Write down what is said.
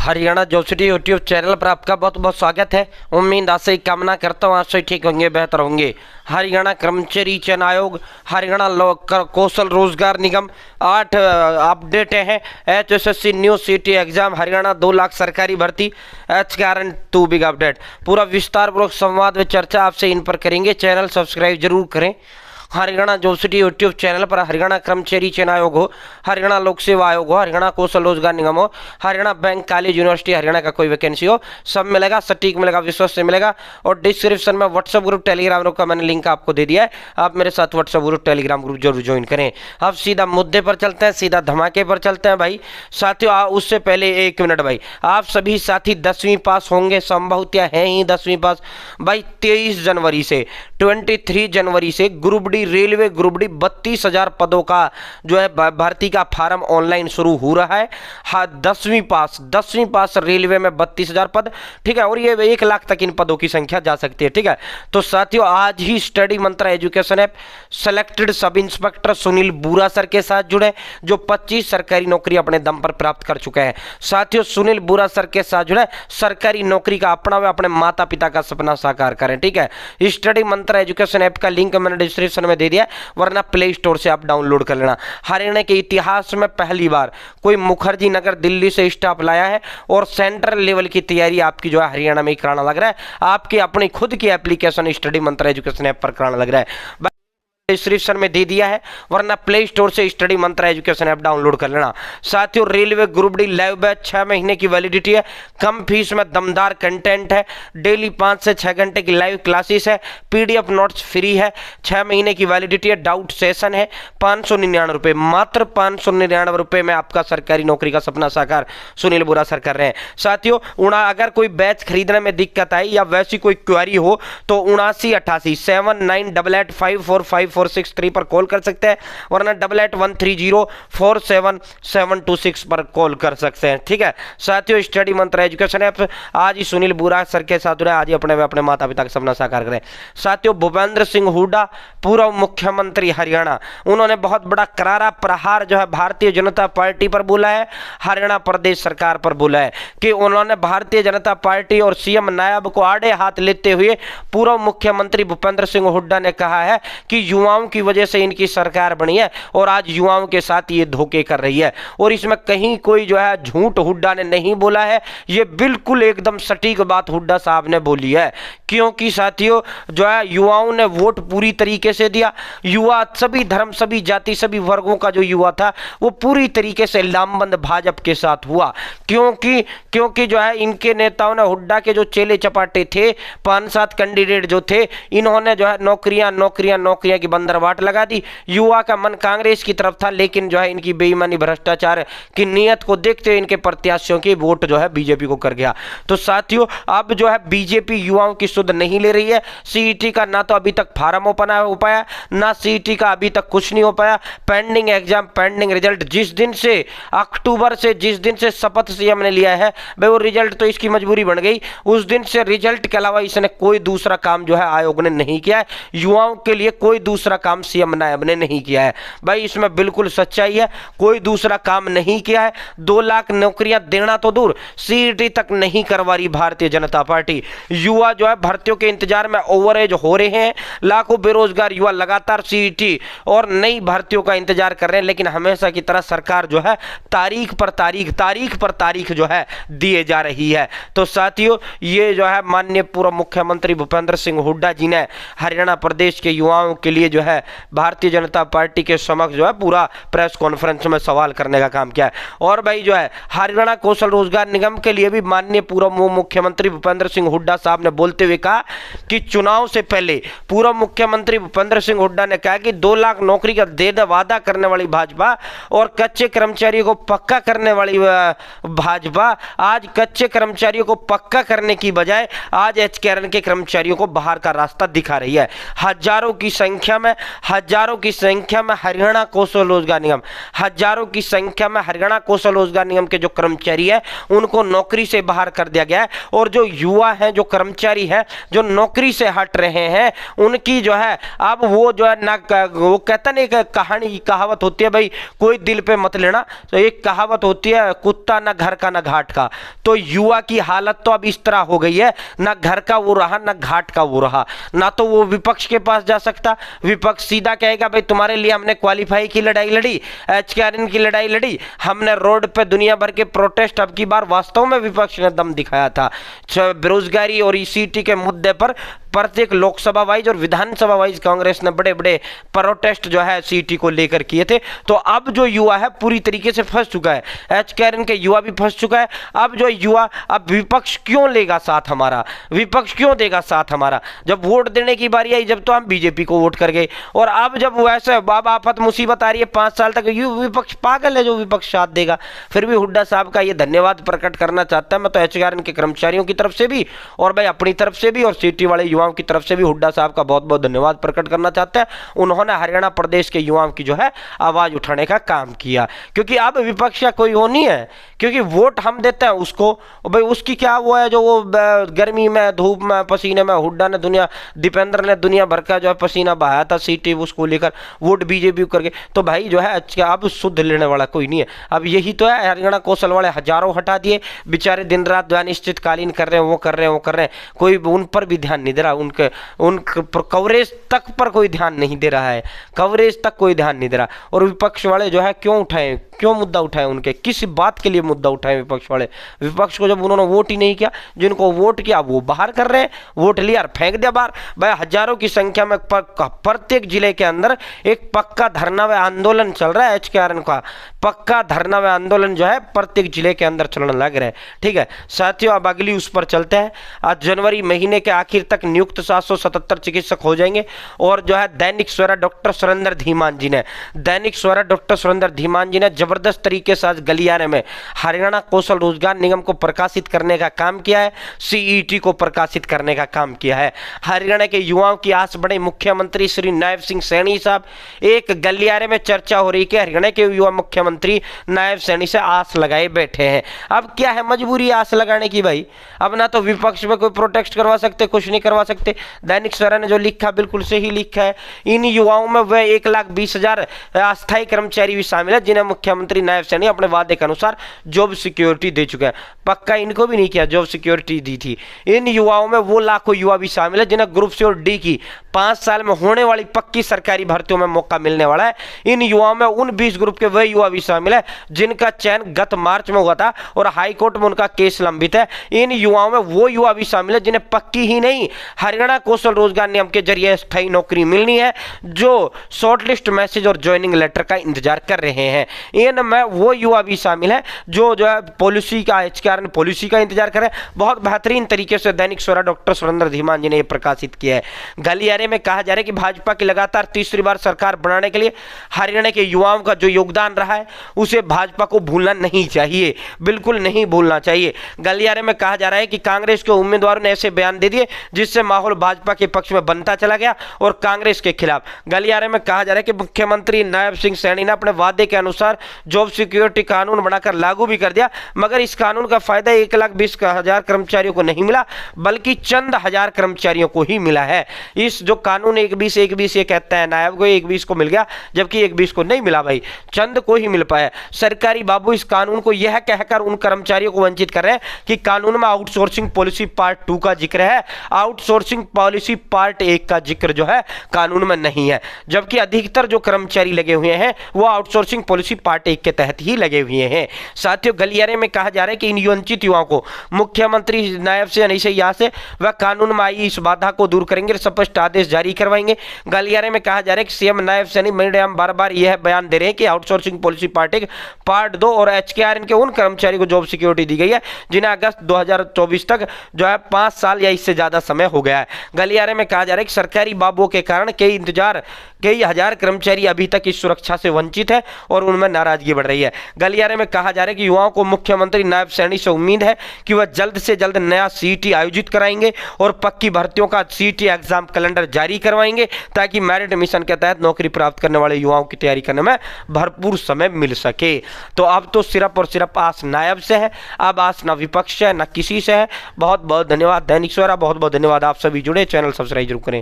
Haryana job city YouTube channel पर आपका बहुत बहुत स्वागत है। उम्मीद आशा कामना करता हूँ आप सभी ठीक होंगे, बेहतर होंगे। हरियाणा कर्मचारी चयन आयोग, हरियाणा कौशल रोजगार निगम 8 अपडेट हैं। HSSC new city exam, Haryana 2 lakh सरकारी भर्ती, HKRN 2 बिग अपडेट। पूरा विस्तार पूर्वक संवाद व चर्चा आपसे इन पर करेंगे। चैनल सब्सक्राइब जरूर करें। Haryana job city YouTube channel पर हरियाणा कर्मचारी चयन आयोग हो, हरियाणा लोक सेवा आयोग हो, हरियाणा कौशल रोजगार निगम हो, Haryana bank, college, university Haryana का कोई वैकेंसी हो, सब मिलेगा, सटीक मिलेगा, विश्वास से मिलेगा। और डिस्क्रिप्शन में व्हाट्सएप ग्रुप, टेलीग्राम ग्रुप का मैंने लिंक आपको दे दिया है। आप मेरे साथ व्हाट्सएप ग्रुप, टेलीग्राम ग्रुप जरूर ज्वाइन करें। अब सीधा मुद्दे पर चलते हैं, सीधा धमाके पर चलते हैं भाई साथियों। उससे पहले 1 मिनट भाई, आप सभी साथी 10वीं पास होंगे, संभवतः हैं ही 10वीं पास भाई। 23 जनवरी से 23 जनवरी से group D railway group D 32,000 पदों का जो है भर्ती का फार्म ऑनलाइन शुरू हो रहा है। हाँ, 10वीं पास रेलवे में 32,000 पद, ठीक है। और ये 1 लाख तक इन पदों की संख्या जा सकती है, ठीक है। तो साथियों, आज ही study mantra education app selected sub inspector Sunil Bura sir के साथ जुड़े, जो 25 सरकारी नौकरी अपने दम पर प्राप्त कर चुके हैं। साथियों, सुनील बुरा सर के साथ जुड़े, सरकारी नौकरी का अपना व अपने माता पिता का सपना साकार करें, ठीक है। स्टडी मंत्रा एजुकेशन ऐप का लिंक मैंने डिस्क्रिप्शन में दे दिया, वरना प्ले स्टोर से आप डाउनलोड कर लेना। हरियाणा के इतिहास में पहली बार कोई मुखर्जी नगर दिल्ली से स्टाफ लाया है और सेंट्रल लेवल की तैयारी आपकी जो है हरियाणा में ही कराना लग रहा है। आपकी अपनी खुद की application study mantra education app पर कराना लग रहा है। डिस्क्रिप्शन में दे दिया है, वरना प्ले स्टोर से study mantra education app download कर लेना। साथियों, railway group D live batch 6 महीने की वैलिडिटी है, कम फीस में दमदार कंटेंट है, डेली 5 से 6 घंटे की लाइव क्लासेस है, PDF नोट्स फ्री है, 6 महीने की वैलिडिटी है, डाउट सेशन है। 599 रुपये, मात्र 599 रुपये में आपका सरकारी नौकरी का सपना साकार सुनील बुरा सर कर रहे हैं। साथियों, अगर कोई बैच खरीदने में दिक्कत आई या वैसी कोई क्वेरी हो तो 7988 7988545546 पर कॉल कर सकते हैं, वरना 8813047726 पर कॉल कर सकते हैं, ठीक है। साथियों, स्टडी मंत्रा एजुकेशन ऐप आज ही सुनील बुरा सर के साथ आज ही अपने माता पिता का सपना साकार करें। साथियों, भूपेंद्र सिंह हुड्डा, पूर्व मुख्यमंत्री हरियाणा, उन्होंने बहुत बड़ा करारा प्रहार जो है भारतीय जनता पार्टी पर बोला है, हरियाणा प्रदेश सरकार पर बोला है कि उन्होंने भारतीय जनता पार्टी और CM नायब को आड़े हाथ लेते हुए पूर्व मुख्यमंत्री भूपेंद्र सिंह हुड्डा ने कहा है कि युवाओं की वजह से इनकी सरकार बनी है और आज युवाओं के साथ ये धोखे कर रही है। और इसमें कहीं कोई जो है झूठ हुड्डा ने नहीं बोला है, ये बिल्कुल एकदम सटीक बात हुड्डा साहब ने बोली है। क्योंकि साथियों, जो है युवाओं ने वोट पूरी तरीके से दिया। युवा, सभी धर्म, सभी जाति, सभी वर्गों का जो युवा था वो पूरी तरीके से लामबंद भाजपा के साथ हुआ। क्योंकि जो है इनके नेताओं ने, हुड्डा के जो चेले चपाटे थे, 5-7 कैंडिडेट जो थे, इन्होंने जो है नौकरियां की बंदरबाट लगा दी। युवा का मन कांग्रेस की तरफ था, लेकिन जो है इनकी बेईमानी, भ्रष्टाचार की नीयत को देखते हुए इनके प्रत्याशियों की वोट जो है बीजेपी को कर गया। तो साथियों, अब जो है बीजेपी युवाओं की सुध नहीं ले रही है। CET का ना तो अभी तक फार्म ओपन हो पाया, ना CET का अभी तक कुछ नहीं हो पाया। Pending exam, pending result. जिस दिन से अक्टूबर से, जिस दिन से शपथ CM ने लिया है भाई, वो रिजल्ट तो इसकी मजबूरी बन गई। उस दिन से रिजल्ट के अलावा इसने कोई दूसरा काम जो है आयोग ने नहीं किया है। युवाओं के लिए कोई दूसरा काम CM नायब ने नहीं किया है भाई, इसमें बिल्कुल सच्चाई है। कोई दूसरा काम नहीं किया है। 2 लाख नौकरियां देना तो दूर, CET तक नहीं करवा रही भारतीय जनता पार्टी। युवा जो है भर्तियों के इंतजार में ओवरएज हो रहे हैं। लाखों बेरोजगार युवा लगातार CET और नई भर्तियों का इंतजार कर रहे हैं, लेकिन हमेशा की तरह सरकार जो है तारीख पर तारीख जो है दिए जा रही है। तो साथियों, ये जो है माननीय पूर्व मुख्यमंत्री भूपेंद्र सिंह हुड्डा जी ने हरियाणा प्रदेश के युवाओं के लिए जो है भारतीय जनता पार्टी के समक्ष जो है पूरा प्रेस कॉन्फ्रेंस में सवाल करने का काम किया है। और भाई जो है हरियाणा कौशल रोजगार निगम के लिए भी माननीय पूर्व मुख्यमंत्री भूपेंद्र सिंह हुड्डा साहब ने बोलते हुए कहा कि चुनाव से पहले पूर्व मुख्यमंत्री भूपेंद्र सिंह हुड्डा ने कहा कि 2 लाख नौकरी का वादा करने वाली भाजपा और कच्चे कर्मचारियों को पक्का करने वाली भाजपा आज कच्चे कर्मचारियों को पक्का करने की बजाय आज HKRN के कर्मचारियों को बाहर का रास्ता दिखा रही है। हजारों की संख्या में हरियाणा कौशल रोजगार निगम के जो कर्मचारी है उनको नौकरी से बाहर कर दिया गया है। और जो युवा हैं, जो कर्मचारी हैं, हैं जो नौकरी से हट रहे हैं उनकी जो है अब वो जो है ना, वो कहता नहीं, कहानी कहावत होती है भाई, कोई दिल पे मत लेना। तो एक कहावत होती है, कुत्ता ना घर का ना घाट का। तो युवा की हालत तो अब इस तरह हो गई है, ना घर का वो रहा ना घाट का वो रहा। ना तो वो विपक्ष के पास जा सकता, विपक्ष सीधा कहेगा भाई तुम्हारे लिए हमने क्वालिफाई की लड़ाई लड़ी, एचकेआरएन की लड़ाई लड़ी, हमने रोड पे दुनिया भर के प्रोटेस्ट। अब की बार वास्तव में विपक्ष ने दम दिखाया था बेरोजगारी और ईसीटी के मुद्दे पर। प्रत्येक लोकसभा वाइज और विधानसभा वाइज कांग्रेस ने बड़े बड़े प्रोटेस्ट जो है सीटी को लेकर किए थे। तो अब जो युवा है पूरी तरीके से फंस चुका है, एचकेआरएन के युवा भी फंस चुका है। अब जो युवा, अब विपक्ष क्यों लेगा साथ हमारा, विपक्ष क्यों देगा साथ हमारा? जब वोट देने की बारी आई जब तो हम बीजेपी को वोट कर गए, और अब जब वैसे बाब आफत मुसीबत आ रही है 5 साल तक, विपक्ष पागल है जो विपक्ष साथ देगा। फिर भी हुड्डा साहब का ये धन्यवाद प्रकट करना चाहता है मैं तो एचकेआरएन के कर्मचारियों की तरफ से भी, और भाई अपनी तरफ से भी, और सिटी वाले युवाओं की तरफ से भी हुड्डा साहब का बहुत बहुत धन्यवाद प्रकट करना चाहते हैं। उन्होंने हरियाणा प्रदेश के युवाओं की जो है आवाज उठाने का काम किया, क्योंकि अब विपक्ष का कोई वो नहीं है, क्योंकि वोट हम देते हैं उसको, भाई उसकी क्या वो है जो वो गर्मी में धूप में पसीने में हुड्डा ने दुनिया, दीपेंद्र ने दुनिया भर का जो है पसीना बहाया था सीटी उसको लेकर, वोट बीजेपी करके। तो भाई जो है अब शुद्ध लेने वाला कोई नहीं है। अब यही तो है, हरियाणा कौशल वाले हजारों हटा दिए, बेचारे दिन रात जो है निश्चितकालीन कर रहे हैं, वो कर रहे हैं, वो कर रहे हैं, कोई उन पर भी ध्यान नहीं दे रहा, उन कवरेज तक पर कोई ध्यान नहीं दे रहा है, कवरेज तक कोई ध्यान नहीं दे रहा। और विपक्ष वाले जो है क्यों उठाए, क्यों मुद्दा उठाए, उनके किस बात के लिए मुद्दा उठाए विपक्ष वाले? विपक्ष को जब उन्होंने वोट ही नहीं किया, जिनको वोट किया वो बाहर कर रहे हैं, वोट लिया और फेंक दिया बाहर। भाई हजारों की संख्या में प्रत्येक जिले के अंदर एक पक्का धरना व आंदोलन चल रहा है, एचकेआरएन का पक्का धरना व आंदोलन जो है प्रत्येक जिले के अंदर चलने लग रहा है। ठीक है साथियों, अब अगली उस पर चलते हैं। आज जनवरी महीने के आखिर तक नियुक्त 777 चिकित्सक हो जाएंगे, और जो है दैनिक सवेरा डॉक्टर सुरेंद्र धीमान जी ने, दैनिक सवेरा डॉक्टर सुरेंद्र धीमान जी ने जबरदस्त तरीके से आज गलियारे में हरियाणा कौशल रोजगार निगम को प्रकाशित करने का काम किया है, सीईटी को प्रकाशित करने का काम किया है। हरियाणा के युवाओं की आस बड़े मुख्यमंत्री श्री नायब सिंह सैनी साहब, एक गलियारे में चर्चा हो रही कि हरियाणा के युवा मुख्यमंत्री नायब सैनी से आस लगाए बैठे हैं। अब क्या है मजबूरी आस लगाने की भाई? अब ना तो विपक्ष में कोई प्रोटेस्ट करवा सकते, कुछ नहीं करवा सकते। दैनिक सवेरा ने जो लिखा बिल्कुल सही लिखा है, इन युवाओं में वह 1,20,000 अस्थायी कर्मचारी भी शामिल है जिन्हें मुख्यमंत्री नायब सैनी अपने वादे के अनुसार जॉब सिक्योरिटी दे चुके हैं। पक्का इनको भी नहीं किया, जॉब सिक्योरिटी दी थी। इन युवाओं में वो लाखों युवा भी शामिल है जिन्हें ग्रुप सी और डी की 5 साल में होने वाली पक्की सरकारी भर्तियों में मौका मिलने वाला है। इन युवाओं में उन 20 ग्रुप के वह युवा भी शामिल है जिनका चयन गत मार्च में हुआ था और हाईकोर्ट में उनका केस लंबित है। इन युवाओं में वो युवा भी शामिल है जिन्हें पक्की ही नहीं हरियाणा कौशल रोजगार निगम के जरिए स्थायी नौकरी मिलनी है, जो शॉर्टलिस्ट मैसेज और ज्वाइनिंग लेटर का इंतजार कर रहे हैं। इनमें वो युवा भी शामिल है जो है पॉलिसी का, एचकेआरएन पॉलिसी का इंतजार कर रहे हैं। बहुत बेहतरीन तरीके से दैनिक सवेरा डॉक्टर सुरेंद्र धीमान जी ने यह प्रकाशित किया है। गलियारे में कहा जा रहा है कि भाजपा की लगातार तीसरी बार सरकार बनाने के लिए हरियाणा के युवाओं का जो योगदान रहा है उसे भाजपा को भूलना नहीं चाहिए, बिल्कुल नहीं भूलना चाहिए। गलियारे में कहा जा रहा है कि कांग्रेस के उम्मीदवारों ने ऐसे बयान दे दिए जिससे माहौल भाजपा के पक्ष में बनता चला गया और कांग्रेस के खिलाफ। गलियारे में कहा जा रहा है कि मुख्यमंत्री नायब सिंह सैनी ने अपने वादे के अनुसार जॉब सिक्योरिटी कानून बनाकर लागू भी कर दिया, मगर इस कानून का फायदा 1,20,000 कर्मचारियों को नहीं मिला बल्कि चंद हजार कर्मचारियों को ही मिला है। इस जो कानून 1,20,1,20 ये कहता है नायब को 1,20 को मिल गया जबकि 1,20 को नहीं मिला भाई, चंद को ही मिल पाया। सरकारी बाबू इस कानून को यह कहकर उन कर्मचारियों को वंचित कर रहे हैं कि कानून में आउटसोर्सिंग पॉलिसी पार्ट 2 का जिक्र है, आउटसोर्सिंग पॉलिसी पार्ट 1 का जिक्र जो है कानून में नहीं है, जबकि अधिकतर जो कर्मचारी लगे हुए हैं वो आउटसोर्सिंग पॉलिसी पार्ट 1 के तहत ही लगे हुए हैं। साथियों गलियारे में कहा जा रहा है कि इन वंचित युवाओं को मुख्यमंत्री नायब से यहाँ से वह कानून में आई इस बाधा को दूर करेंगे, स्पष्ट आदेश जारी करवाएंगे। गलियारे में कहा जा रहा है कि सीएम नायब सैनी मैडम बार-बार यह बयान दे रहे हैं कि आउटसोर्सिंग पॉलिसी पार्ट 1 पार्ट 2 और एचकेआरएन के उन कर्मचारियों को जॉब सिक्योरिटी दी गई है जिन्हें अगस्त 2024 तक जो है 5 साल या इससे ज्यादा समय हो गया है। गलियारे में कहा जा रहा है कि सरकारी बाबुओं के कारण कई हजार कर्मचारी अभी तक इस सुरक्षा से वंचित है और उनमें नाराजगी बढ़ रही है। गलियारे में कहा जा रहा है कि युवाओं को मुख्यमंत्री नायब सैनी से उम्मीद है कि वह जल्द से जल्द नया सीईटी आयोजित कराएंगे और पक्की भर्तियों का सीईटी एग्जाम कैलेंडर जारी करवाएंगे, ताकि मेरिट मिशन के तहत नौकरी प्राप्त करने वाले युवाओं की तैयारी करने में भरपूर समय मिल सके। तो अब तो सिर्फ और सिर्फ आस नायब से है, अब आस ना विपक्ष है ना किसी से है। बहुत बहुत धन्यवाद। दैनिक सवेरा बहुत बहुत धन्यवाद। आप सभी जुड़े, चैनल सब्सक्राइब जरूर करें।